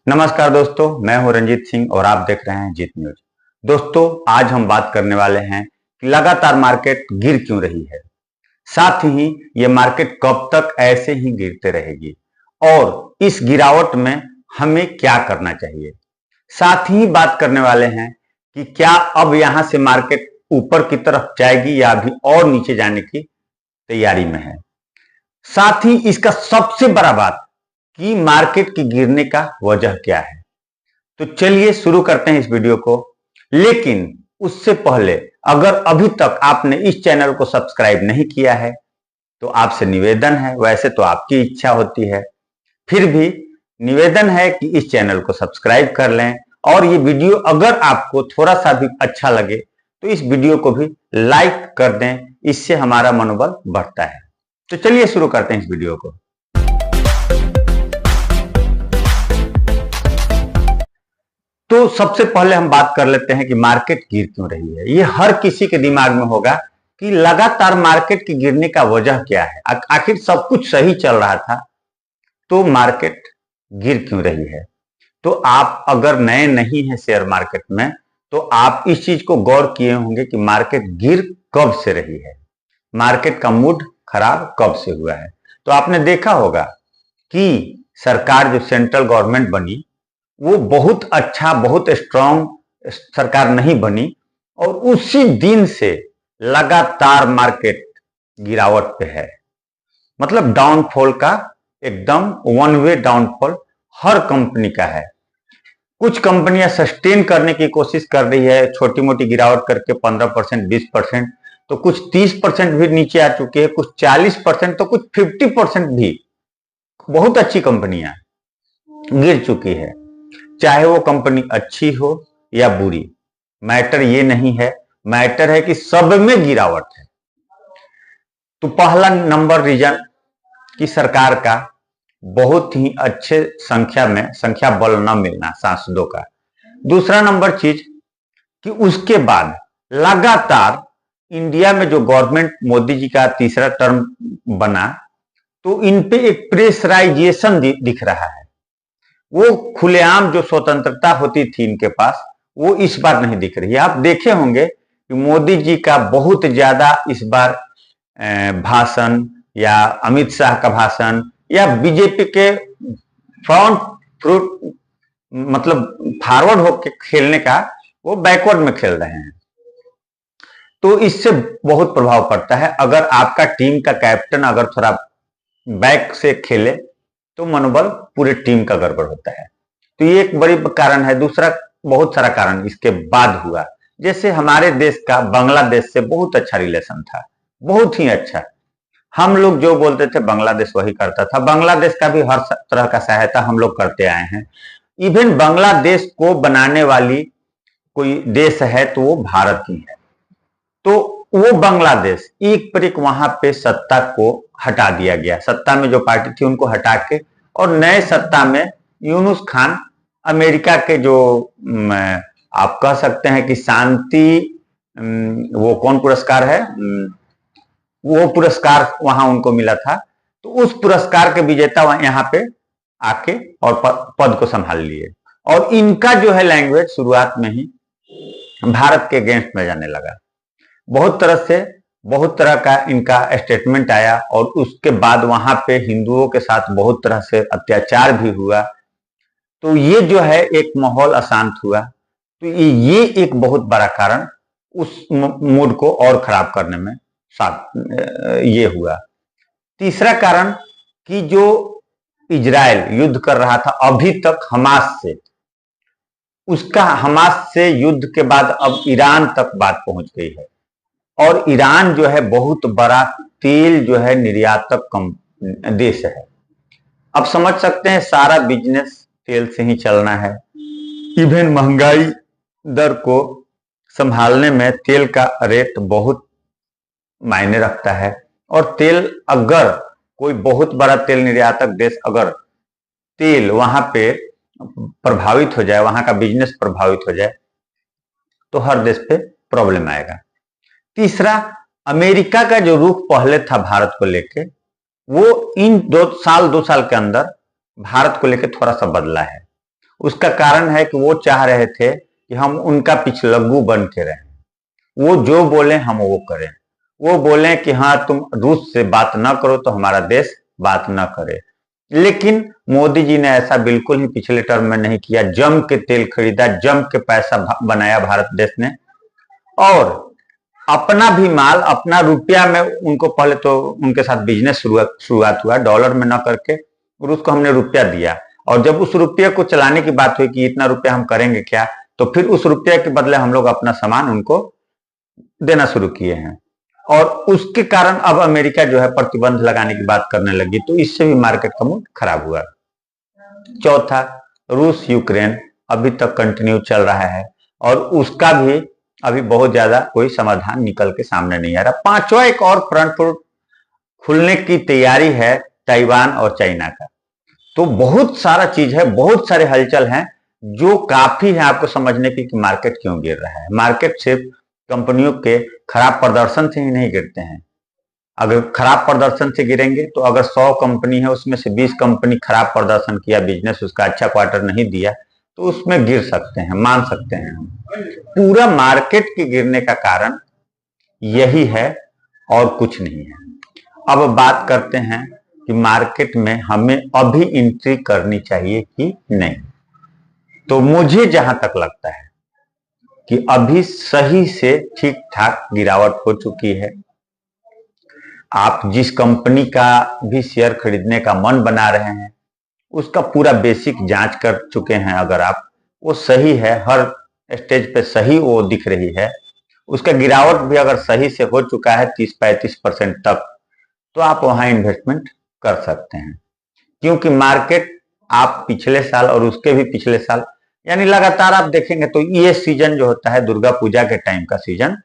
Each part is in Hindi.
नमस्कार दोस्तों, मैं हूं रंजीत सिंह और आप देख रहे हैं जीत न्यूज। दोस्तों, आज हम बात करने वाले हैं कि लगातार मार्केट गिर क्यों रही है, साथ ही ये मार्केट कब तक ऐसे ही गिरते रहेगी और इस गिरावट में हमें क्या करना चाहिए। साथ ही बात करने वाले हैं कि क्या अब यहां से मार्केट ऊपर की तरफ जाएगी या अभी और नीचे जाने की तैयारी में है। साथ ही इसका सबसे बड़ा बात कि मार्केट की गिरने का वजह क्या है। तो चलिए शुरू करते हैं इस वीडियो को। लेकिन उससे पहले अगर अभी तक आपने इस चैनल को सब्सक्राइब नहीं किया है तो आपसे निवेदन है, वैसे तो आपकी इच्छा होती है, फिर भी निवेदन है कि इस चैनल को सब्सक्राइब कर लें और ये वीडियो अगर आपको थोड़ा सा भी अच्छा लगे तो इस वीडियो को भी लाइक कर दें, इससे हमारा मनोबल बढ़ता है। तो चलिए शुरू करते हैं इस वीडियो को। तो सबसे पहले हम बात कर लेते हैं कि मार्केट गिर क्यों रही है। ये हर किसी के दिमाग में होगा कि लगातार मार्केट के गिरने का वजह क्या है। आखिर सब कुछ सही चल रहा था तो मार्केट गिर क्यों रही है। तो आप अगर नए नहीं हैं शेयर मार्केट में तो आप इस चीज को गौर किए होंगे कि मार्केट गिर कब से रही है, मार्केट का मूड खराब कब से हुआ है। तो आपने देखा होगा कि सरकार जो सेंट्रल गवर्नमेंट बनी वो बहुत अच्छा, बहुत स्ट्रांग सरकार नहीं बनी और उसी दिन से लगातार मार्केट गिरावट पे है। मतलब डाउनफॉल का एकदम वन वे डाउनफॉल हर कंपनी का है। कुछ कंपनियां सस्टेन करने की कोशिश कर रही है, छोटी मोटी गिरावट करके 15%, 20%, तो कुछ 30% भी नीचे आ चुके हैं, कुछ 40%, तो कुछ 50% भी बहुत अच्छी कंपनियां गिर चुकी है। चाहे वो कंपनी अच्छी हो या बुरी, मैटर ये नहीं है, मैटर है कि सब में गिरावट है। तो पहला नंबर रीजन कि सरकार का बहुत ही अच्छे संख्या बल न मिलना सांसदों का। दूसरा नंबर चीज कि उसके बाद लगातार इंडिया में जो गवर्नमेंट मोदी जी का तीसरा टर्म बना तो इन पे एक प्रेशराइजेशन दिख रहा है। वो खुलेआम जो स्वतंत्रता होती थी इनके पास वो इस बार नहीं दिख रही है। आप देखे होंगे कि मोदी जी का बहुत ज्यादा इस बार भाषण या अमित शाह का भाषण या बीजेपी के फ्रूट मतलब फॉरवर्ड होकर खेलने का वो बैकवर्ड में खेल रहे हैं। तो इससे बहुत प्रभाव पड़ता है। अगर आपका टीम का कैप्टन अगर थोड़ा बैक से खेले तो मनोबल पूरे टीम का गड़बड़ होता है। तो ये एक बड़ी कारण है। दूसरा बहुत सारा कारण इसके बाद हुआ, जैसे हमारे देश का बांग्लादेश से बहुत अच्छा रिलेशन था, बहुत ही अच्छा। हम लोग जो बोलते थे बांग्लादेश वही करता था। बांग्लादेश का भी हर तरह का सहायता हम लोग करते आए हैं। इवन बांग्लादेश को बनाने वाली कोई देश है तो वो भारत ही है। तो वो बांग्लादेश एक पर एक वहां पे सत्ता को हटा दिया गया। सत्ता में जो पार्टी थी उनको हटा के और नए सत्ता में यूनुस खान, अमेरिका के जो आप कह सकते हैं कि शांति वो कौन पुरस्कार है, वो पुरस्कार वहां उनको मिला था। तो उस पुरस्कार के विजेता यहाँ पे आके और पद को संभाल लिए। और इनका जो है लैंग्वेज शुरुआत में ही भारत के अगेंस्ट में जाने लगा। बहुत तरह का इनका स्टेटमेंट आया और उसके बाद वहां पे हिंदुओं के साथ बहुत तरह से अत्याचार भी हुआ। तो ये जो है एक माहौल अशांत हुआ। तो ये एक बहुत बड़ा कारण उस मूड को और खराब करने में ये हुआ। तीसरा कारण कि जो इजराइल युद्ध कर रहा था अभी तक हमास से, उसका हमास से युद्ध के बाद अब ईरान तक बात पहुंच गई है। और ईरान जो है बहुत बड़ा तेल जो है निर्यातक देश है। अब समझ सकते हैं सारा बिजनेस तेल से ही चलना है। इवन महंगाई दर को संभालने में तेल का रेट बहुत मायने रखता है। और तेल अगर कोई बहुत बड़ा तेल निर्यातक देश अगर तेल वहां पे प्रभावित हो जाए, वहां का बिजनेस प्रभावित हो जाए तो हर देश पे प्रॉब्लम आएगा। तीसरा, अमेरिका का जो रुख पहले था भारत को लेके वो इन 2 साल के अंदर भारत को लेके थोड़ा सा बदला है। उसका कारण है कि वो चाह रहे थे कि हम उनका पिछलग्गू बन के रहें, वो जो बोले हम वो करें। वो बोले कि हाँ तुम रूस से बात ना करो तो हमारा देश बात ना करे। लेकिन मोदी जी ने ऐसा बिल्कुल ही पिछले टर्म में नहीं किया। जम के तेल खरीदा, जम के पैसा बनाया भारत देश ने, और अपना भी माल, अपना रुपया में उनको, पहले तो उनके साथ बिजनेस शुरुआत हुआ डॉलर में ना करके, और उसको हमने रुपया दिया। और जब उस रुपये को चलाने की बात हुई कि इतना रुपया हम करेंगे क्या, तो फिर उस रुपये के बदले हम लोग अपना सामान उनको देना शुरू किए हैं। और उसके कारण अब अमेरिका जो है प्रतिबंध लगाने की बात करने लगी, तो इससे भी मार्केट का मूड खराब हुआ। चौथा, रूस यूक्रेन अभी तक कंटिन्यू चल रहा है और उसका भी अभी बहुत ज्यादा कोई समाधान निकल के सामने नहीं आ रहा। पांचवा एक और फ्रंट खुलने की तैयारी है, ताइवान और चाइना का। तो बहुत सारा चीज है, बहुत सारे हलचल हैं जो काफी है आपको समझने की कि मार्केट क्यों गिर रहा है। मार्केट सिर्फ कंपनियों के खराब प्रदर्शन से ही नहीं गिरते हैं। अगर खराब प्रदर्शन से गिरेंगे तो अगर 100 कंपनी है उसमें से 20 कंपनी खराब प्रदर्शन किया, बिजनेस उसका अच्छा क्वार्टर नहीं दिया, तो उसमें गिर सकते हैं, मान सकते हैं हम। पूरा मार्केट के गिरने का कारण यही है और कुछ नहीं है। अब बात करते हैं कि मार्केट में हमें अभी एंट्री करनी चाहिए कि नहीं। तो मुझे जहां तक लगता है कि अभी सही से ठीक ठाक गिरावट हो चुकी है। आप जिस कंपनी का भी शेयर खरीदने का मन बना रहे हैं उसका पूरा बेसिक जांच कर चुके हैं, अगर आप वो सही है, हर स्टेज पे सही वो दिख रही है, उसका गिरावट भी अगर सही से हो चुका है 30-35% तक, तो आप वहां इन्वेस्टमेंट कर सकते हैं। क्योंकि मार्केट आप पिछले साल और उसके भी पिछले साल, यानी लगातार आप देखेंगे तो ये सीजन जो होता है दुर्गा पूजा के टाइम का सीजन,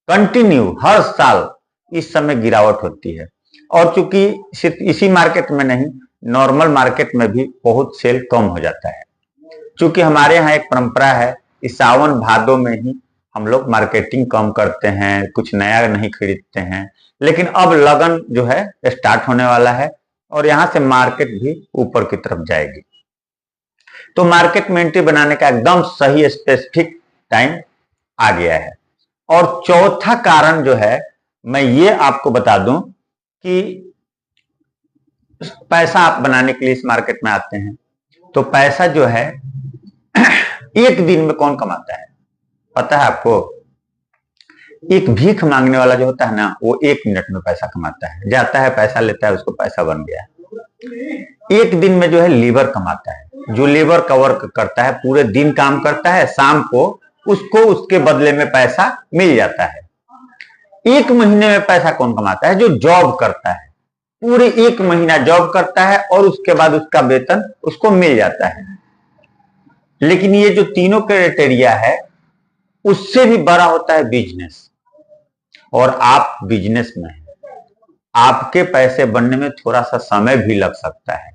कंटिन्यू हर साल इस समय गिरावट होती है। और चूंकि सिर्फ इसी मार्केट में नहीं, नॉर्मल मार्केट में भी बहुत सेल कम हो जाता है। चूंकि हमारे यहाँ एक परंपरा है, इस सावन भादों में ही हम लोग मार्केटिंग कम करते हैं, कुछ नया नहीं खरीदते हैं। लेकिन अब लगन जो है स्टार्ट होने वाला है और यहां से मार्केट भी ऊपर की तरफ जाएगी। तो मार्केट में एंट्री बनाने का एकदम सही स्पेसिफिक टाइम आ गया है। और चौथा कारण जो है, मैं ये आपको बता दूं कि पैसा आप बनाने के लिए इस मार्केट में आते हैं, तो पैसा जो है एक दिन में कौन कमाता है पता है आपको? एक भीख मांगने वाला जो होता है ना, वो 1 मिनट में पैसा कमाता है, जाता है पैसा लेता है, उसको पैसा बन गया। एक दिन में जो है लेबर कमाता है, जो लेबर का वर्क करता है, पूरे दिन काम करता है, शाम को उसको उसके बदले में पैसा मिल जाता है। 1 महीने में पैसा कौन कमाता है? जो जॉब करता है, पूरे 1 महीना जॉब करता है और उसके बाद उसका वेतन उसको मिल जाता है। लेकिन ये जो तीनों क्राइटेरिया है उससे भी बड़ा होता है बिजनेस। और आप बिजनेस में हैं, आपके पैसे बनने में थोड़ा सा समय भी लग सकता है,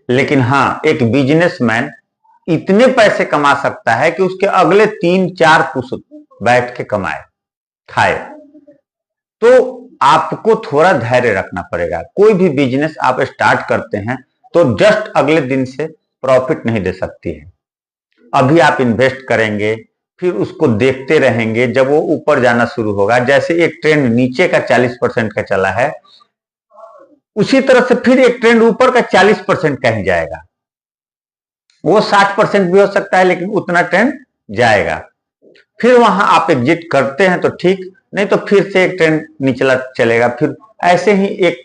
लेकिन हाँ, एक बिजनेसमैन इतने पैसे कमा सकता है कि उसके अगले 3-4 पुश्त बैठ के कमाए खाए। तो आपको थोड़ा धैर्य रखना पड़ेगा। कोई भी बिजनेस आप स्टार्ट करते हैं तो जस्ट अगले दिन से प्रॉफिट नहीं दे सकती है। अभी आप इन्वेस्ट करेंगे, फिर उसको देखते रहेंगे, जब वो ऊपर जाना शुरू होगा, जैसे एक ट्रेंड नीचे का 40% का चला है, उसी तरह से फिर एक ट्रेंड ऊपर का 40% का ही जाएगा। वो 60% भी हो सकता है, लेकिन उतना ट्रेंड जाएगा। फिर वहां आप एग्जिट करते हैं तो ठीक, नहीं तो फिर से एक ट्रेंड निचला चलेगा। फिर ऐसे ही एक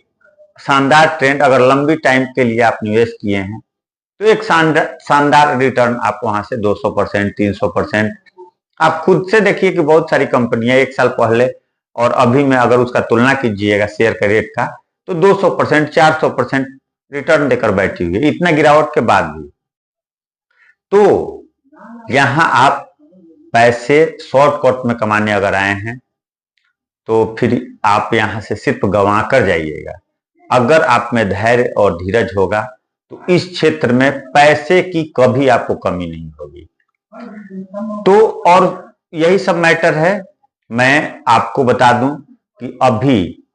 शानदार ट्रेंड, अगर लंबी टाइम के लिए आप निवेश किए हैं तो एक शानदार रिटर्न आप वहां से 200%, 300%, आप खुद से देखिए कि बहुत सारी कंपनियां 1 साल पहले और अभी में अगर उसका तुलना कीजिएगा शेयर के रेट का, तो 200%, 400% रिटर्न देकर बैठी हुई है, इतना गिरावट के बाद भी। तो यहां आप पैसे शॉर्टकट में कमाने अगर आए हैं तो फिर आप यहां से सिर्फ गंवा कर जाइएगा। अगर आप में धैर्य और धीरज होगा तो इस क्षेत्र में पैसे की कभी आपको कमी नहीं होगी। तो और यही सब मैटर है। मैं आपको बता दूं कि अभी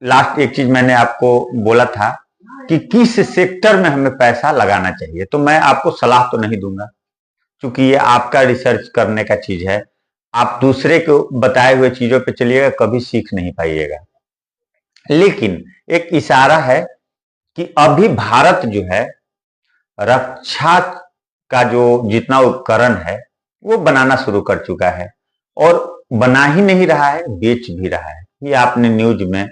लास्ट एक चीज मैंने आपको बोला था कि किस सेक्टर में हमें पैसा लगाना चाहिए, तो मैं आपको सलाह तो नहीं दूंगा, क्योंकि ये आपका रिसर्च करने का चीज है। आप दूसरे को बताए हुए चीजों पे चलिएगा, कभी सीख नहीं पाइएगा। लेकिन एक इशारा है कि अभी भारत जो है रक्षा का जो जितना उपकरण है वो बनाना शुरू कर चुका है, और बना ही नहीं रहा है, बेच भी रहा है। ये आपने न्यूज में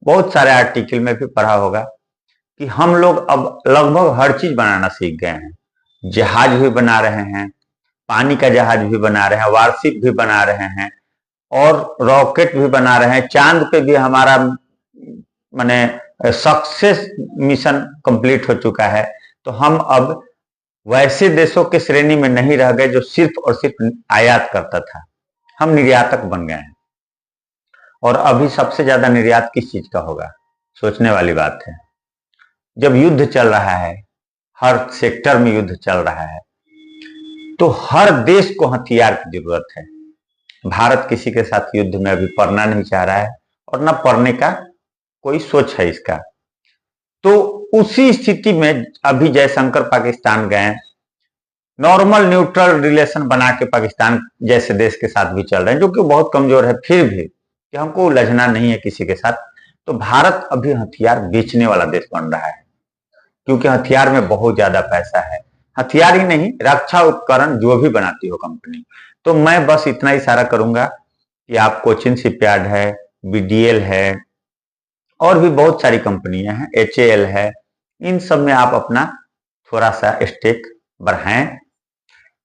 बहुत सारे आर्टिकल में भी पढ़ा होगा कि हम लोग अब लगभग हर चीज बनाना सीख गए हैं। जहाज भी बना रहे हैं, पानी का जहाज भी बना रहे हैं, वारशिप भी बना रहे हैं, और रॉकेट भी बना रहे हैं। चांद पे भी हमारा माने सक्सेस मिशन कंप्लीट हो चुका है। तो हम अब वैसे देशों के श्रेणी में नहीं रह गए जो सिर्फ और सिर्फ आयात करता था, हम निर्यातक बन गए हैं। और अभी सबसे ज्यादा निर्यात किस चीज का होगा, सोचने वाली बात है। जब युद्ध चल रहा है, हर सेक्टर में युद्ध चल रहा है, तो हर देश को हथियार की जरूरत है। भारत किसी के साथ युद्ध में अभी पड़ना नहीं चाह रहा है, और न पड़ने का कोई सोच है इसका। तो उसी स्थिति में अभी जयशंकर पाकिस्तान गए, नॉर्मल न्यूट्रल रिलेशन बना के पाकिस्तान जैसे देश के साथ भी चल रहे हैं, जो कि बहुत कमजोर है, फिर भी कि हमको उलझना नहीं है किसी के साथ। तो भारत अभी हथियार बेचने वाला देश बन रहा है, क्योंकि हथियार में बहुत ज्यादा पैसा है। हथियार ही नहीं, रक्षा उपकरण जो भी बनाती हो कंपनी। तो मैं बस इतना इशारा करूंगा कि आप कोचिन शिपयार्ड है, बीडीएल है, और भी बहुत सारी कंपनियां हैं, एचएएल है, इन सब में आप अपना थोड़ा सा स्टेक बढ़ाएं।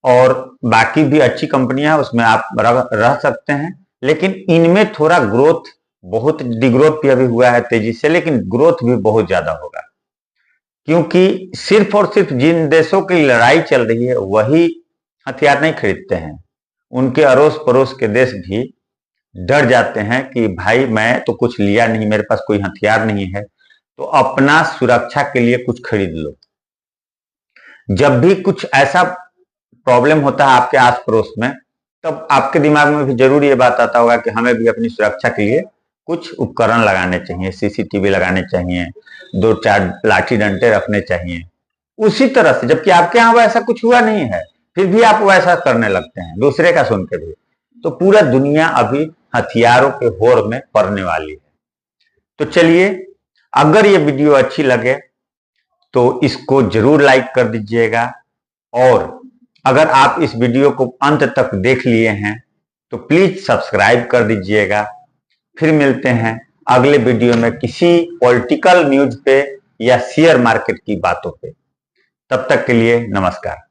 और बाकी भी अच्छी कंपनियां हैं, उसमें आप रह सकते हैं। लेकिन इनमें थोड़ा ग्रोथ, बहुत डिग्रोथ भी अभी हुआ है तेजी से, लेकिन ग्रोथ भी बहुत ज्यादा होगा। क्योंकि सिर्फ और सिर्फ जिन देशों की लड़ाई चल रही है वही हथियार नहीं खरीदते हैं, उनके अड़ोस पड़ोस के देश भी डर जाते हैं कि भाई मैं तो कुछ लिया नहीं, मेरे पास कोई हथियार नहीं है, तो अपना सुरक्षा के लिए कुछ खरीद लो। जब भी कुछ ऐसा प्रॉब्लम होता है आपके आस पड़ोस में, तब आपके दिमाग में भी जरूर ये बात आता होगा कि हमें भी अपनी सुरक्षा के लिए कुछ उपकरण लगाने चाहिए, सीसीटीवी लगाने चाहिए, 2-4 लाठी डंडे रखने चाहिए। उसी तरह से, जबकि आपके यहाँ वैसा कुछ हुआ नहीं है, फिर भी आप वैसा करने लगते हैं दूसरे का सुन के भी। तो पूरा दुनिया अभी हथियारों के होड़ में पड़ने वाली है। तो चलिए, अगर ये वीडियो अच्छी लगे तो इसको जरूर लाइक कर दीजिएगा, और अगर आप इस वीडियो को अंत तक देख लिए हैं तो प्लीज सब्सक्राइब कर दीजिएगा। फिर मिलते हैं अगले वीडियो में किसी पॉलिटिकल न्यूज पे या शेयर मार्केट की बातों पे। तब तक के लिए नमस्कार।